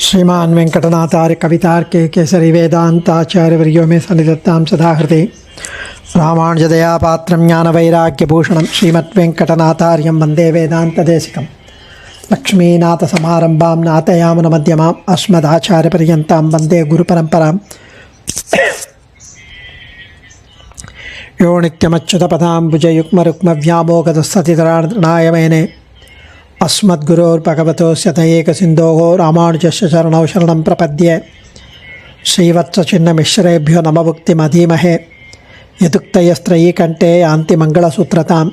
श्रीमान वेंकटनाथार्य कवितार्के केसरी वेदांताचार्यवर्यो मे सन्निधत्तां सदा हृदि रामानुजदया पात्रं ज्ञानवैराग्यभूषणं श्रीमद्वेंकटनाथार्यं वन्दे वेदान्तदेशिकं लक्ष्मीनाथसमारम्भां नाथयामुनमध्यमाम् अस्मदाचार्यपर्यन्तां वन्दे गुरुपरम्परां यो नित्यमच्युतपदाम्बुजयुग्मरुक्मव्यामोगतस्ततितराणाय मेने अस्मद्गुरोर्भगवतोऽस्य तयैकसिन्धोः रामानुजस्य चरणौ शरणं प्रपद्ये श्रीवत्सचिन्नमिश्रेभ्यो नमभुक्तिमधीमहे यदुक्तयस्त्रयीकण्ठे यान्ति मङ्गलसूत्रतां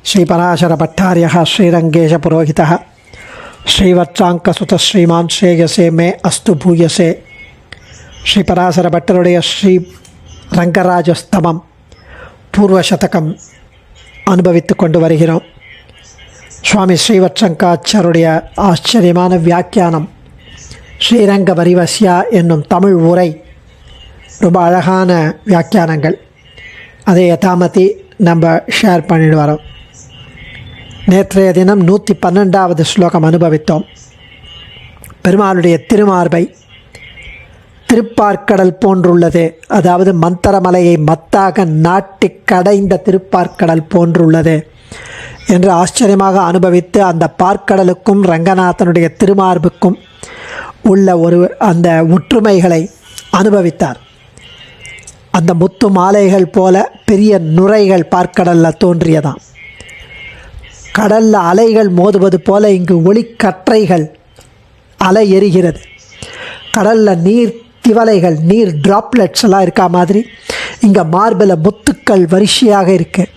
श्रीपराशरभट्टार्यः श्रीरङ्गेशपुरोहितः श्रीवत्साङ्कसुतः श्रीमान् श्रेयसे मे अस्तु भूयसे श्रीपराशरभट्टरुடைய ஸ்ரீ ரங்கராஜஸ்தமம் பூர்வசதகம் அனுபவித்து கொண்டு வருகிறோம். சுவாமி ஸ்ரீவத்சங்காச்சாருடைய ஆச்சரியமான வியாக்கியானம் ஸ்ரீரங்க வரிவசியா என்னும் தமிழ் உரை, ரொம்ப அழகான வியாக்கியானங்கள். அதை யதாமதி நம்ம ஷேர் பண்ணிட்டு வரோம். நேற்றைய தினம் 112வது ஸ்லோகம் அனுபவித்தோம். பெருமாளுடைய திருமார்பை திருப்பார்க்கடல் போன்றுள்ளது, அதாவது மந்தரமலையை மத்தாக நாட்டி கடைந்த திருப்பார்க்கடல் போன்றுள்ளது என்று ஆச்சரியமாக அனுபவித்து அந்த பார்க்கடலுக்கும் ரங்கநாதனுடைய திருமார்புக்கும் உள்ள அந்த ஒற்றுமைகளை அனுபவித்தார். அந்த முத்து மாலைகள் போல பெரிய நுரைகள் பார்க்கடலில் தோன்றியதாம். கடலில் அலைகள் மோதுவது போல இங்கு ஒளிக்கற்றைகள் அலை எரிகிறது. கடலில் நீர் திவலைகள், நீர் டிராப்லெட்ஸ் எல்லாம் இருக்கா மாதிரி இங்கே மார்பில் முத்துக்கள் வரிசையாக இருக்குது.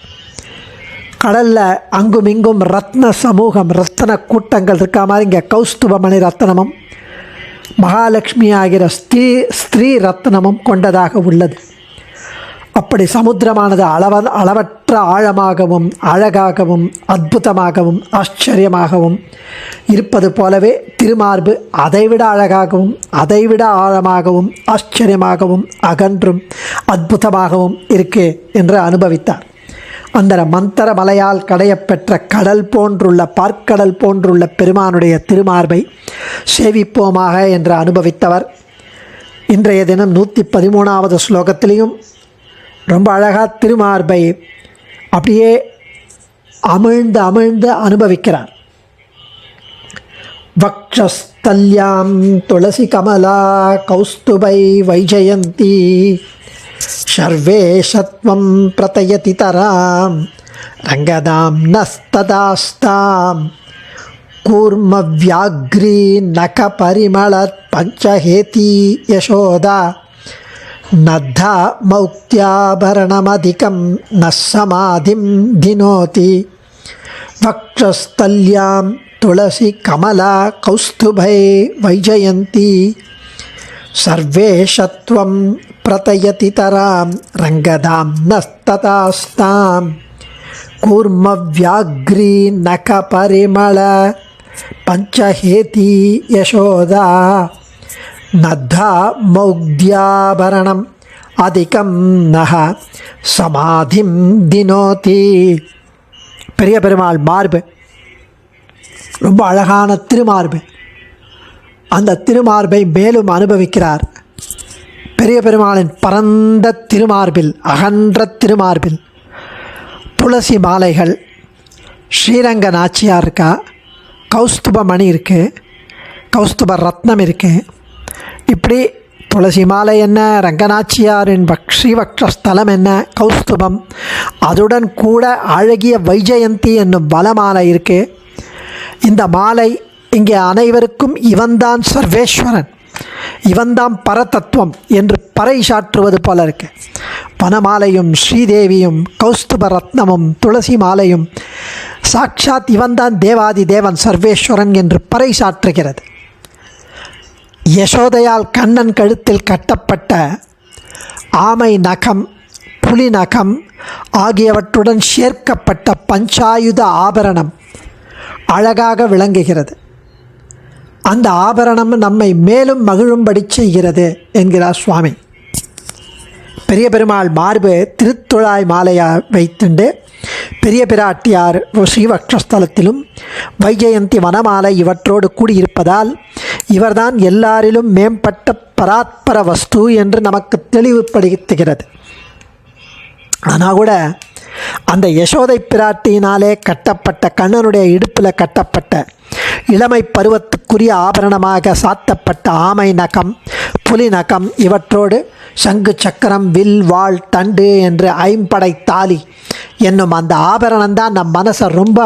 கடலில் அங்கும் இங்கும் ரத்ன சமூகம், ரத்ன கூட்டங்கள் இருக்கா மாதிரி இங்கே கௌஸ்துபமணி ரத்னமும் மகாலட்சுமி ஆகிற ஸ்திரீ ரத்னமும் கொண்டதாக உள்ளது. அப்படி சமுத்திரமானது அளவற்ற ஆழமாகவும் அழகாகவும் அற்புதமாகவும் ஆச்சரியமாகவும் இருப்பது போலவே திருமார்பு அதைவிட அழகாகவும் அதைவிட ஆழமாகவும் ஆச்சரியமாகவும் அகன்றும் அற்புதமாகவும் இருக்கு என்று அனுபவித்தார். அந்த மந்தர மலையால் கடையப்பெற்ற கடல் போன்றுள்ள பார்க்கடல் போன்றுள்ள பெருமானுடைய திருமார்பை சேவிப்போமாக என்று அனுபவித்தவர் இன்றைய தினம் 113வது ஸ்லோகத்திலையும் ரொம்ப அழகாக திருமார்பை அப்படியே அமிழ்ந்து அனுபவிக்கிறார். வக்ஷஸ்தல்யாம் துளசி கமலா கௌஸ்துபை வைஜயந்தி சர்வேஷத்வம் பிரதயதி தராம் ரங்கதாம் நஸ்ததாஸ்தாம் கூர்ம வியாக்ரீ நக பரிமளத் பஞ்சஹேதி யசோதா நத்தா மௌக்தியாபரணமதிகம் நசமாதிம் தினோதி வக்ஷஸ்தல்யாம் துளசி கமலா கௌஸ்துபை வைஜயந்தி சர்வேஷத்வம் பிரதயதி தராம் ரங்கதாம் நஸ்ததாஸ்தாம் கூர்ம வியாக்ரீ நக பரிமள பஞ்சஹேதி யசோதா நத்தா மௌக்தியாபரணம் அதிகம் நஹ சமாதிம் தினோதி. பெரிய பெருமாள் மார்பு, ரொம்ப அழகான திருமார்பு. அந்த திருமார்பை மேலும் அனுபவிக்கிறார். பெரிய பெருமாளின் பரந்த திருமார்பில், அகன்ற திருமார்பில் துளசி மாலைகள், ஸ்ரீரங்க நாச்சியார் இருக்கா, கௌஸ்துப மணி இருக்குது, கௌஸ்துப ரத்னம் இருக்குது. இப்படி துளசி மாலை என்ன, ரங்கநாச்சியாரின் ஸ்ரீவக்ஷஸ்தலம் என்ன, கௌஸ்துபம், அதுடன் கூட அழகிய வைஜயந்தி என்னும் வலமாலை இருக்குது. இந்த மாலை இங்கே அனைவருக்கும் இவன்தான் சர்வேஸ்வரன், இவன்தான் பரதத்துவம் என்று பறைசாற்றுவது போல இருக்கு. வனமாலையும் ஸ்ரீதேவியும் கௌஸ்துப ரத்னமும் துளசி மாலையும் சாட்சாத் இவன்தான் தேவாதி தேவன் சர்வேஸ்வரன் என்று பறைசாற்றுகிறது. யசோதையால் கண்ணன் கழுத்தில் கட்டப்பட்ட ஆமை நகம், புலி நகம் ஆகியவற்றுடன் சேர்க்கப்பட்ட பஞ்சாயுத ஆபரணம் அழகாக விளங்குகிறது. அந்த ஆபரணம் நம்மை மேலும் மகிழும்படி செய்கிறது என்கிறார் சுவாமி. பெரிய பெருமாள் மார்பு திருத்துழாய் மாலையாக வைத்துண்டு பெரிய பிராட்டியார் ஸ்ரீவக்ஷஸ்தலத்திலும் வைஜயந்தி வனமாலை இவற்றோடு கூடியிருப்பதால் இவர்தான் எல்லாரிலும் மேம்பட்ட பராத்பர வஸ்து என்று நமக்கு தெளிவுபடுத்துகிறது. ஆனால் கூட அந்த யசோதை பிராட்டியினாலே கட்டப்பட்ட, கண்ணனுடைய இடுப்பில் கட்டப்பட்ட, இளமை பருவத்துக்குரிய ஆபரணமாக சாத்தப்பட்ட ஆமை நகம், புலி நகம், இவற்றோடு சங்கு சக்கரம், வில், வாள், தண்டு என்று ஐம்படை தாலி என்னும் அந்த ஆபரணம்தான் நம் மனசை ரொம்ப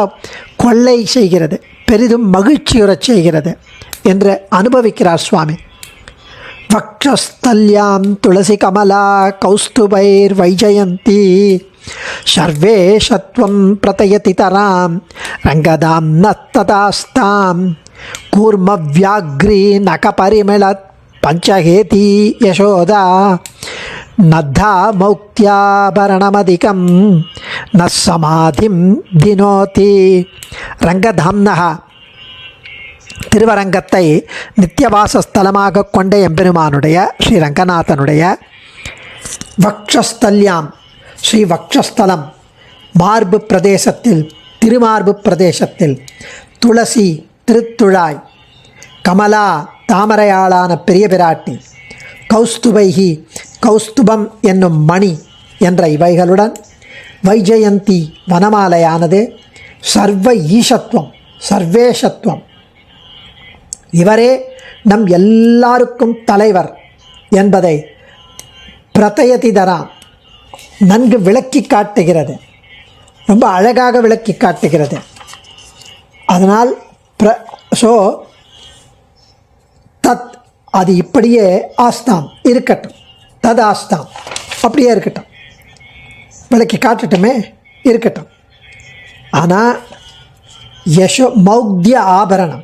கொள்ளை செய்கிறது, பெரிதும் மகிழ்ச்சியுறச் செய்கிறது என்று அனுபவிக்கிறார் சுவாமி. வக்ஷஸ்தல்யாம் துளசி கமலா கௌஸ்துபைர் வைஜயந்தி சர்வேஷத்வம் பிரதயதி தராம் ரங்கதாம் நத்ததாஸ்தாம் கூர்மவ்யாக்ரீ நகபரிமிளத் பஞ்சஹேதி யசோதா நத்தா மௌக்தியாபரணமதிகம் ந சமாதிம் தினோதி. ரங்கதாம்னஹ திருவரங்கத்தை நித்தியவாசஸ்தலமாக கொண்ட எம்பெருமானுடைய ஸ்ரீ ரங்கநாதனுடைய வக்ஷஸ்தல்யாம், ஸ்ரீ வக்ஷஸ்தலம் மார்பு பிரதேசத்தில், திருமார்பு பிரதேசத்தில், துளசி திருத்துழாய், கமலா தாமரையாளான பெரிய பிராட்டி, கௌஸ்துபைகி கௌஸ்துபம் என்னும் மணி என்ற இவைகளுடன் வைஜயந்தி வனமாலையானது சர்வ ஈஷத்துவம், சர்வேஷத்துவம், இவரே நம் எல்லாருக்கும் தலைவர் என்பதை பிரதயதி தராம் நன்கு விளக்கி காட்டுகிறது, ரொம்ப அழகாக விளக்கி காட்டுகிறது. அதனால் தத் அது இப்படியே ஆஸ்தாம் இருக்கட்டும், தத் ஆஸ்தாம் அப்படியே இருக்கட்டும், விளக்கி காட்டட்டுமே இருக்கட்டும். ஆனால் மௌக்திய ஆபரணம்,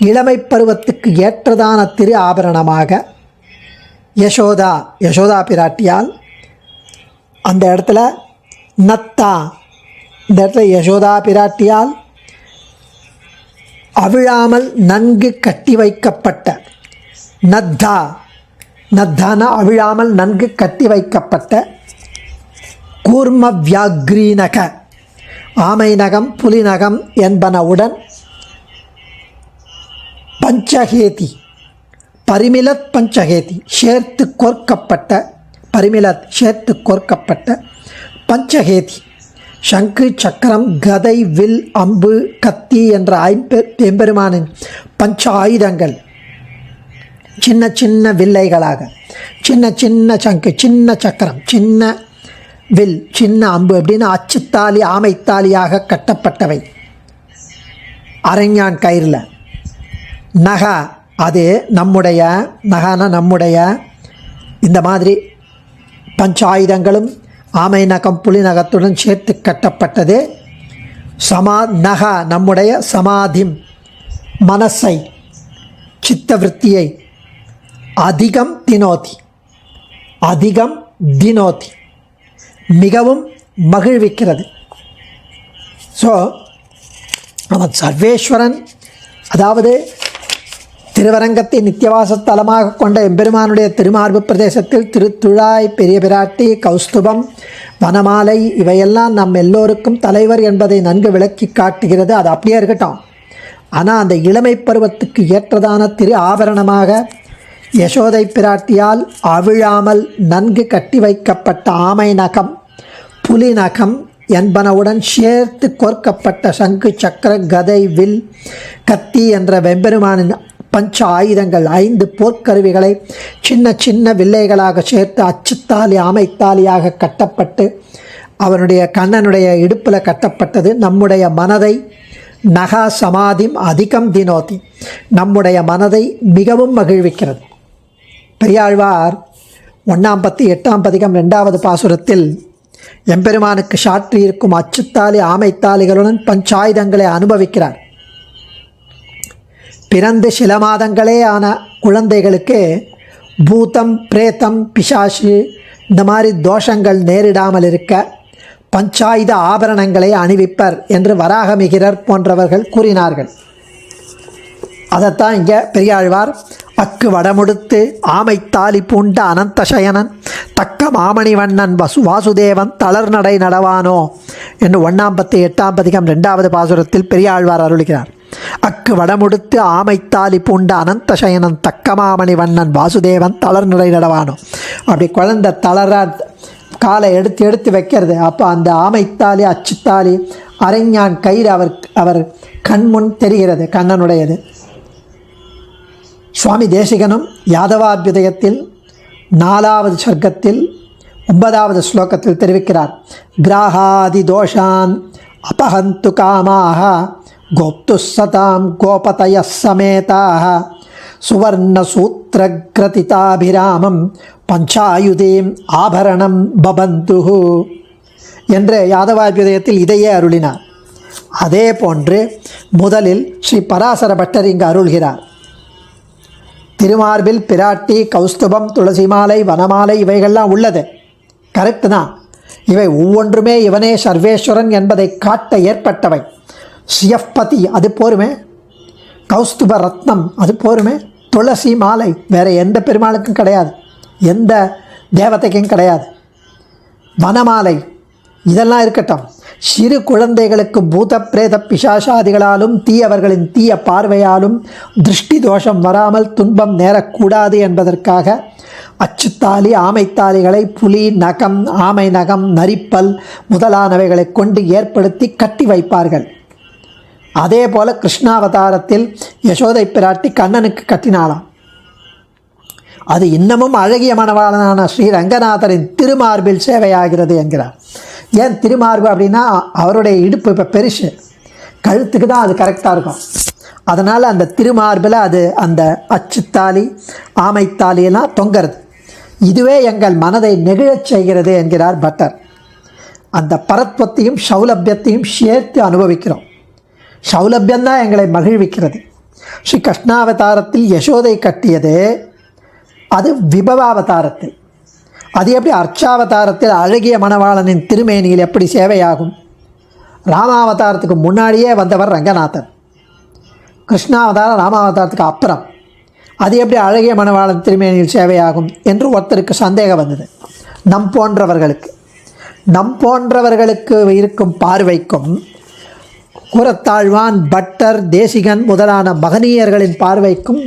இளமை பருவத்துக்கு ஏற்றதான திரு ஆபரணமாக யசோதா பிராட்டியால் அந்த இடத்துல நத்தா, இந்த இடத்துல யசோதா பிராட்டியால் அவிழாமல் நன்கு கட்டி வைக்கப்பட்ட, நத்தான அவிழாமல் நன்கு கட்டி வைக்கப்பட்ட கூர்ம வியாக்ரீநக ஆமை நகம், புலி நகம் என்பனவுடன் பஞ்சஹேதி பரிமிலத் பஞ்சஹேதி சேர்த்து கோர்க்கப்பட்ட, பரிமிலத் சேர்த்து கோர்க்கப்பட்ட பஞ்சஹேதி சங்கு சக்கரம் கதை வில் அம்பு கத்தி என்ற எம்பெருமானின் பஞ்ச ஆயுதங்கள் சின்ன சின்ன வில்லைகளாக, சின்ன சின்ன சங்கு, சின்ன சக்கரம், சின்ன வில், சின்ன அம்பு அப்படின்னு அச்சுத்தாலி ஆமைத்தாலியாக கட்டப்பட்டவை. அரஞ்ஞான் கயிறில் நகா, அது நம்முடைய நகான நம்முடைய இந்த மாதிரி பஞ்சாயுதங்களும் ஆமை நகம் புலி நகத்துடன் சேர்த்து கட்டப்பட்டது. நகா நம்முடைய சமாதிம் மனசை, சித்தவருத்தியை அதிகம் தினோதி மிகவும் மகிழ்விக்கிறது. ஸோ அவன் சர்வேஸ்வரன், அதாவது திருவரங்கத்தை நித்தியவாசத்தலமாக கொண்ட எம்பெருமானுடைய திருமார்பு பிரதேசத்தில் திருத்துழாய், பெரிய பிராட்டி, கௌஸ்துபம், வனமாலை இவையெல்லாம் நம் எல்லோருக்கும் தலைவர் என்பதை நன்கு விளக்கி காட்டுகிறது. அது அப்படியே இருக்கட்டும். ஆனால் அந்த இளமை பருவத்துக்கு ஏற்றதான திரு ஆபரணமாக யசோதை பிராட்டியால் அவிழாமல் நன்கு கட்டி வைக்கப்பட்ட ஆமை நகம், புலி நகம் என்பனவுடன் சேர்த்து கோர்க்கப்பட்ட சங்கு சக்கர கதை வில் கத்தி என்ற வெம்பெருமானின் பஞ்ச ஆயுதங்கள் 5 போர்க்கருவிகளை சின்ன சின்ன வில்லைகளாக சேர்த்து அச்சுத்தாலி ஆமைத்தாலியாக கட்டப்பட்டு அவனுடைய கண்ணனுடைய இடுப்பில் கட்டப்பட்டது நம்முடைய மனதை நகா சமாதிம் அதிகம் தினோதி, நம்முடைய மனதை மிகவும் மகிழ்விக்கிறது. பெரியாழ்வார் 1ஆம் பத்தி 8ஆம் பதிகம் 2வது பாசுரத்தில் எம்பெருமானுக்கு சாற்றியிருக்கும் அச்சுத்தாலி ஆமைத்தாலிகளுடன் பஞ்சாயுதங்களை அனுபவிக்கிறார். பிறந்து சில மாதங்களே ஆன குழந்தைகளுக்கு பூதம், பிரேத்தம், பிசாசு இந்த மாதிரி தோஷங்கள் நேரிடாமல் இருக்க பஞ்சாயுத ஆபரணங்களை அணிவிப்பர் என்று வராகமிகிரர் போன்றவர்கள் கூறினார்கள். அதைத்தான் இங்கே பெரியாழ்வார் அக்கு வடமுடுத்து ஆமைத்தாலி பூண்ட அனந்தசயனன் தக்க மாமணிவண்ணன் வாசுதேவன் தளர்நடை நடவானோ என்று 1ஆம் பத்து 8ஆம் பதிகம் 2வது பாசுரத்தில் பெரியாழ்வார் அருளுகிறார். அக்கு வடமுடுத்து ஆமைத்தாலி பூண்ட அனந்த சயனன் தக்கமாமணி வண்ணன் வாசுதேவன் தளர்நிலை நடவானோ. அப்படி குழந்தை தளரா காலை எடுத்து எடுத்து வைக்கிறது. அப்போ அந்த ஆமைத்தாலி அச்சுத்தாலி அரைஞான் கயிறு அவர் கண்முன் தெரிகிறது, கண்ணனுடையது. சுவாமி தேசிகனும் யாதவாபியுதயத்தில் 4வது சர்க்கத்தில் 9வது ஸ்லோகத்தில் தெரிவிக்கிறார். கிராஹாதி தோஷான் அபஹந்து காமாக கோப்து சதாம் கோபதய சமேதாக சுவர்ண சூத்திரகிரதிதாபிராமம் பஞ்சாயுதீம் ஆபரணம் பபந்துஹு என்று யாதவாபியுதயத்தில் இதையே அருளினார். அதே போன்று முதலில் ஸ்ரீ பராசர பட்டர் இங்கு அருள்கிறார். திருமார்பில் பிராட்டி, கௌஸ்துபம், துளசி மாலை, வனமாலை இவைகள்லாம் உள்ளது, கரெக்டு தான். இவை ஒவ்வொன்றுமே இவனே சர்வேஸ்வரன் என்பதை காட்ட ஏற்பட்டவை. சியப்பதி அது போருமே, கௌஸ்துப ரத்னம் அது போருமே, துளசி மாலை வேறு எந்த பெருமாளுக்கும் கிடையாது, எந்த தேவதைக்கும் கிடையாது. வனமாலை இதெல்லாம் இருக்கட்டும். சிறு குழந்தைகளுக்கு பூத பிரேத பிசாசாதிகளாலும் தீயவர்களின் தீய பார்வையாலும் திருஷ்டி தோஷம் வராமல் துன்பம் நேரக்கூடாது என்பதற்காக அச்சுத்தாலி, ஆமைத்தாலிகளை புலி நகம், ஆமை நகம், நரிப்பல் முதலானவைகளை கொண்டு ஏற்படுத்தி கட்டி வைப்பார்கள். அதே போல கிருஷ்ணாவதாரத்தில் யசோதை பிராட்டி கண்ணனுக்கு கட்டினாலாம். அது இன்னமும் அழகிய மணவாளனான ஸ்ரீ ரங்கநாதரின் திருமார்பில் சேவையாகிறது என்கிறார். ஏன் திருமார்பு அப்படின்னா அவருடைய இடுப்பு இப்போ பெருசு, கழுத்துக்கு தான் அது கரெக்டாக இருக்கும். அதனால் அந்த திருமார்பில் அது அந்த அச்சுத்தாலி, ஆமைத்தாலியெல்லாம் தொங்கிறது. இதுவே எங்கள் மனதை நெகிழச் செய்கிறது என்கிறார் பட்டர். அந்த பரத்வத்தையும் சௌலபியத்தையும் சேர்த்து அனுபவிக்கிறோம். சௌலபியம்தான் எங்களை மகிழ்விக்கிறது. ஸ்ரீ கிருஷ்ணாவதாரத்தில் யசோதை கட்டியது அது விபவாவதாரத்தில். அது எப்படி அர்ச்சாவதாரத்தில் அழகிய மணவாளனின் திருமேனியில் எப்படி சேவையாகும்? ராமாவதாரத்துக்கு முன்னாடியே வந்தவர் ரங்கநாதன். கிருஷ்ணாவதாரம் ராமாவதாரத்துக்கு அப்புறம். அது எப்படி அழகிய மணவாளன் திருமேனியில் சேவையாகும் என்று ஒருத்தருக்கு சந்தேகம் வந்தது. நம் போன்றவர்களுக்கு இருக்கும் பார்வைக்கும் கூரத்தாழ்வான், பட்டர், தேசிகன் முதலான மகனீயர்களின் பார்வைக்கும்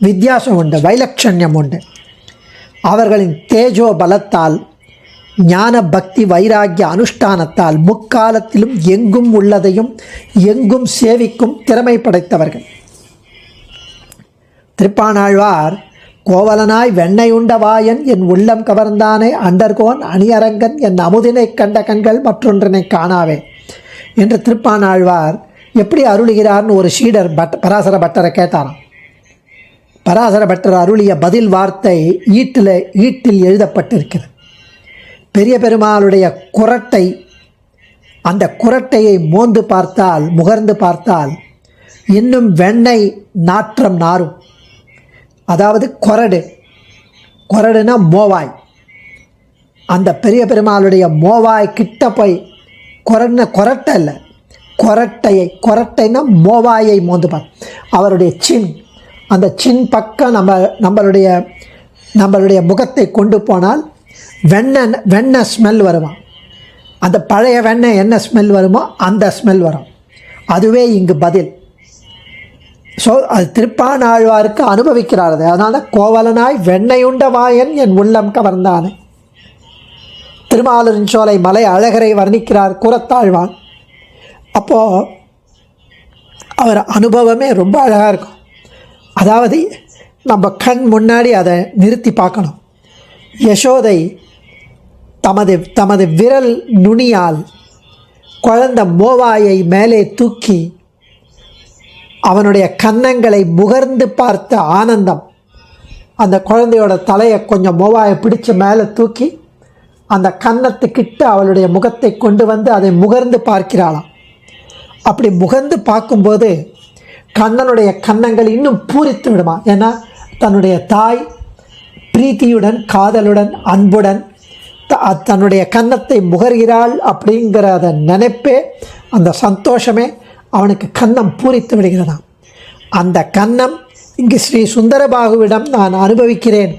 வித்தியாசம் உண்டு, வைலட்சண்யம் உண்டு. அவர்களின் தேஜோ பலத்தால், ஞான பக்தி வைராக்கிய அனுஷ்டானத்தால் முக்காலத்திலும் எங்கும் உள்ளதையும் எங்கும் சேவிக்கும் திறமை படைத்தவர்கள். திருப்பாணாழ்வார் கோவலனாய் வெண்ணெய் உண்ட வாயன் என் உள்ளம் கவர்ந்தானே அண்டர்கோன் அணியரங்கன் என் அமுதினை கண்ட கண்கள் மற்றொன்றினை காணாவே என்று திருப்பாணாழ்வார் எப்படி அருளுகிறார்னு ஒரு சீடர் பராசர பட்டரை கேட்டாராம். பராசர பட்டர் அருளிய பதில் வார்த்தை ஈட்டில் எழுதப்பட்டிருக்கிறது. பெரிய பெருமாளுடைய குரட்டை, அந்த குரட்டையை மோந்து பார்த்தால், முகர்ந்து பார்த்தால் இன்னும் வெண்ணெய் நாற்றம் நாரும். அதாவது கொரடுனா மோவாய். அந்த பெரிய பெருமாளுடைய மோவாய் கிட்ட போய் கொரட்டை இல்லை, கொரட்டைன்னா மோவாயை மோந்து பார். அவருடைய சின், அந்த சின் பக்கம் நம்மளுடைய முகத்தை கொண்டு போனால் வெண்ணெய் ஸ்மெல் வருமா? அந்த பழைய வெண்ணெய் என்ன ஸ்மெல் வருமோ அந்த ஸ்மெல் வரும். அதுவே இங்கு பதில். ஸோ அது திருப்பாணாழ்வாருக்கு அனுபவிக்கிறார். அதனால தான் கோவலனாய் வெண்ணெயுண்ட வாயன் என் உள்ளம் கவர்ந்தானே. திருமாலிருஞ்சோலை மலை அழகரை வர்ணிக்கிறார் கூரத்தாழ்வான். அப்போது அவர் அனுபவமே ரொம்ப அழகாக இருக்கும். அதாவது நம்ம கண் முன்னாடி அதை நிறுத்தி பார்க்கணும். யசோதை தமது விரல் நுனியால் குழந்தை மோவாயை மேலே தூக்கி அவனுடைய கன்னங்களை முகர்ந்து பார்த்த ஆனந்தம். அந்த குழந்தையோட தலையை கொஞ்சம் மோவாயை பிடிச்ச மேலே தூக்கி அந்த கன்னத்துக்கிட்ட அவளுடைய முகத்தை கொண்டு வந்து அதை முகர்ந்து பார்க்கிறாளாம். அப்படி முகர்ந்து பார்க்கும்போது கண்ணனுடைய கன்னங்கள் இன்னும் பூரித்து விடுமா. ஏன்னா தன்னுடைய தாய் பிரீத்தியுடன், காதலுடன், அன்புடன் தன்னுடைய கன்னத்தை முகர்கிறாள் அப்படிங்கிற அந்த நினைப்பே, அந்த சந்தோஷமே அவனுக்கு கன்னம் பூரித்து விடுகிறதாம். அந்த கன்னம் இங்கு ஸ்ரீ சுந்தரபாகுவிடம் நான் அனுபவிக்கிறேன்.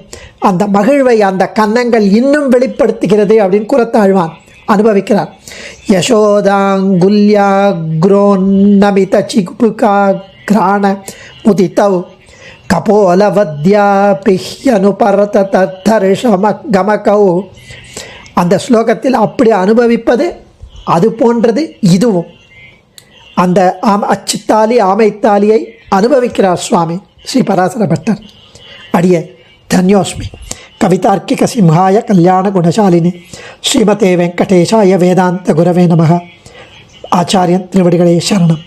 அந்த மகிழ்வை அந்த கன்னங்கள் இன்னும் வெளிப்படுத்துகிறது அப்படின்னு கூரத்தாழ்வான் அனுபவிக்கிறார். யசோதாங்குல்யா குரோன்னமித சிகுபுகா கிராண முதிதவ் கபோலவத்யா பிஹ்யனுபரத தத்தர்ஷம கமகௌ. அந்த ஸ்லோகத்தில் அப்படி அனுபவிப்பது அது போன்றது இதுவும். அந்த அச்சுத்தாலி ஆமைத்தாலியை அனுபவிக்கிறார் சுவாமி ஸ்ரீ பராசர பட்டர். அடியே தன்யோஸ்மி. கவிதார்க்கிக சிம்ஹாய கல்யாண குணசாலினி ஸ்ரீமதே வெங்கடேஷாய வேதாந்த குரவே நமः. ஆச்சாரியன் திருவடிகளே சரணம்.